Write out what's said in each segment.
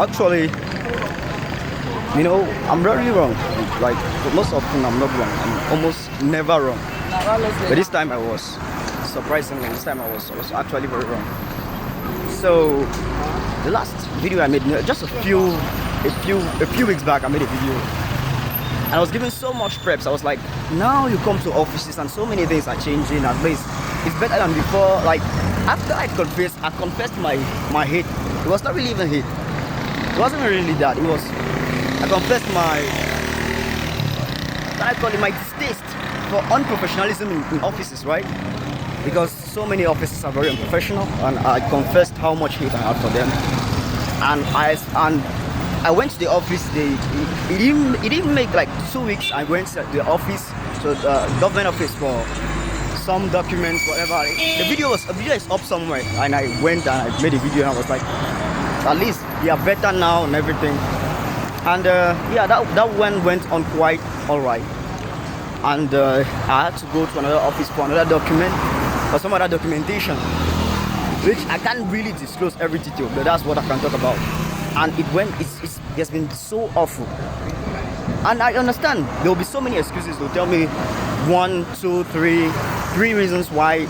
Actually, I'm rarely wrong. Like most often, I'm not wrong. I'm almost never wrong. But this time I was. Surprisingly, this time I was actually very wrong. So the last video I made, just a few weeks back, I made a video, and I was given so much preps. I was like, now you come to offices and so many things are changing. At least it's better than before. Like after I confessed my hate. It was not really even hate. It wasn't really that. It was, I confessed my distaste for unprofessionalism in offices, right? Because so many offices are very unprofessional, and I confessed how much hate I had for them. And I went to the office. It didn't make like 2 weeks. I went to the office, to the government office for some documents, whatever. The video is up somewhere, and I went and I made a video, and I was like, at least they are better now and everything. And yeah, that one went on quite alright. And I had to go to another office for another document, for some other documentation, which I can't really disclose every detail, but that's what I can talk about. And it has been so awful. And I understand there will be so many excuses. They'll tell me 1, 2, 3 reasons why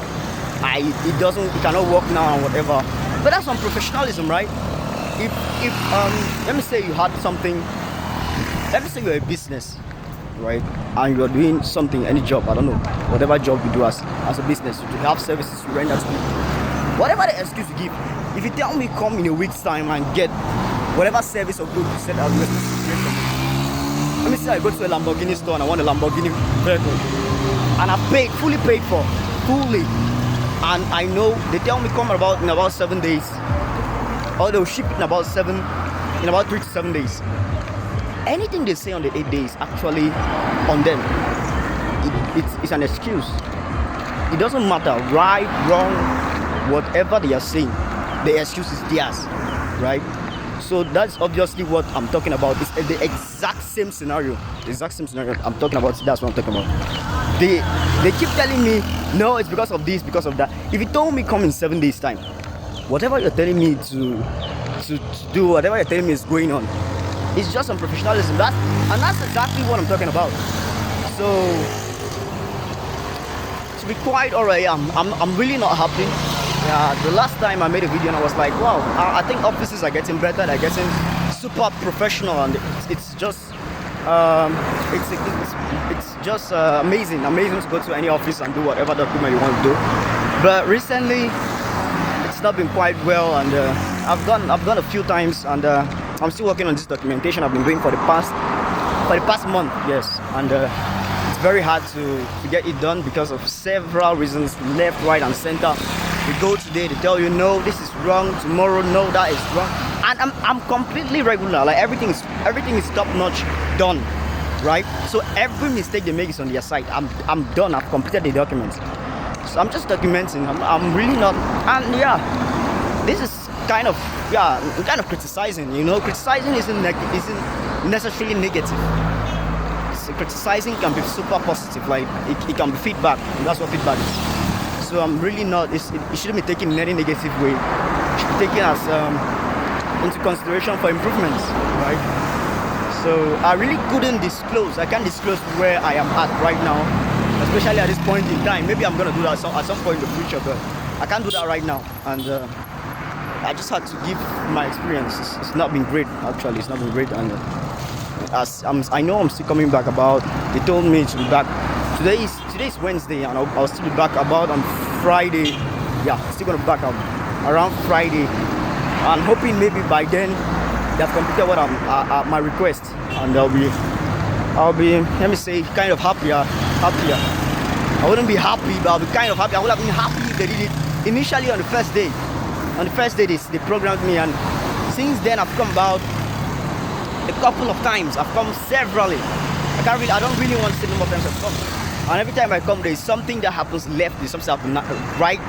it cannot work now and whatever. But that's unprofessionalism, right? If let me say you had something, let me say you're a business, right, and you're doing something, any job, I don't know, whatever job you do as a business, you have services you render to people, whatever the excuse you give. If you tell me come in a week's time and get whatever service or good you said as well, let me say I go to a Lamborghini store and I want a Lamborghini vehicle, and I've fully paid for, and I know they tell me come in about 7 days, or they'll ship it in about 3 to 7 days. Anything they say on the 8 days, actually on them, it's an excuse. It doesn't matter, right, wrong, whatever they are saying, the excuse is theirs, right? So that's obviously what I'm talking about. It's the exact same scenario. I'm talking about. That's what I'm talking about. They keep telling me, no, it's because of this, because of that. If you told me come in 7 days time, whatever you're telling me to do, whatever you're telling me is going on, it's just unprofessionalism. That's exactly what I'm talking about. So to be quite alright, I'm really not happy. The last time I made a video and I was like, wow, I think offices are getting better. They're getting super professional, and it's just amazing to go to any office and do whatever document you want to do. But recently, it's not been quite well, and I've gone a few times, and I'm still working on this documentation I've been doing for the past month, yes, and it's very hard to get it done because of several reasons, left, right, and center. You go today, they tell you no, this is wrong. Tomorrow, no, that is wrong. And I'm completely regular. Like everything is top notch, done, right? So every mistake they make is on their side. I'm done. I've completed the documents. So I'm just documenting. I'm really not. And yeah, this is kind of criticizing. Criticizing isn't necessarily negative. So criticizing can be super positive. Like it can be feedback. And that's what feedback is. So I'm really not. It shouldn't be taken in any negative way. It should be taken as into consideration for improvements, right? So I really couldn't disclose. I can't disclose where I am at right now, especially at this point in time. Maybe I'm gonna do that at some point in the future, but I can't do that right now. And I just had to give my experience. It's not been great, actually. It's not been great, and I know I'm still coming back. They told me to be back. Today is Wednesday, and I'll still be back about on Friday. Yeah, still gonna be back around Friday. I'm hoping maybe by then they've completed what my request, and I'll be let me say kind of happier. I wouldn't be happy, but I'll be kind of happy. I would have been happy if they did it initially on the first day. On the first day they programmed me, and since then I've come about a couple of times. I've come severally. I don't really want to say no more times I've come. And every time I come, there is something that happens left, there's something that happens right.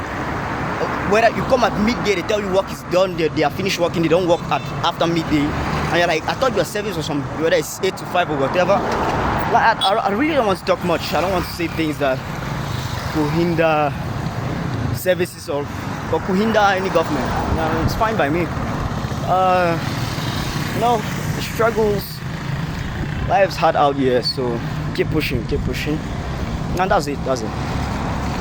Whether you come at midday, they tell you work is done, they are finished working, they don't work after midday. And you're like, I thought your service was from whether it's 8 to 5 or whatever. Like, I really don't want to talk much. I don't want to say things that could hinder services or could hinder any government. It's fine by me. the struggles, life's hard out here, so keep pushing, and that's it.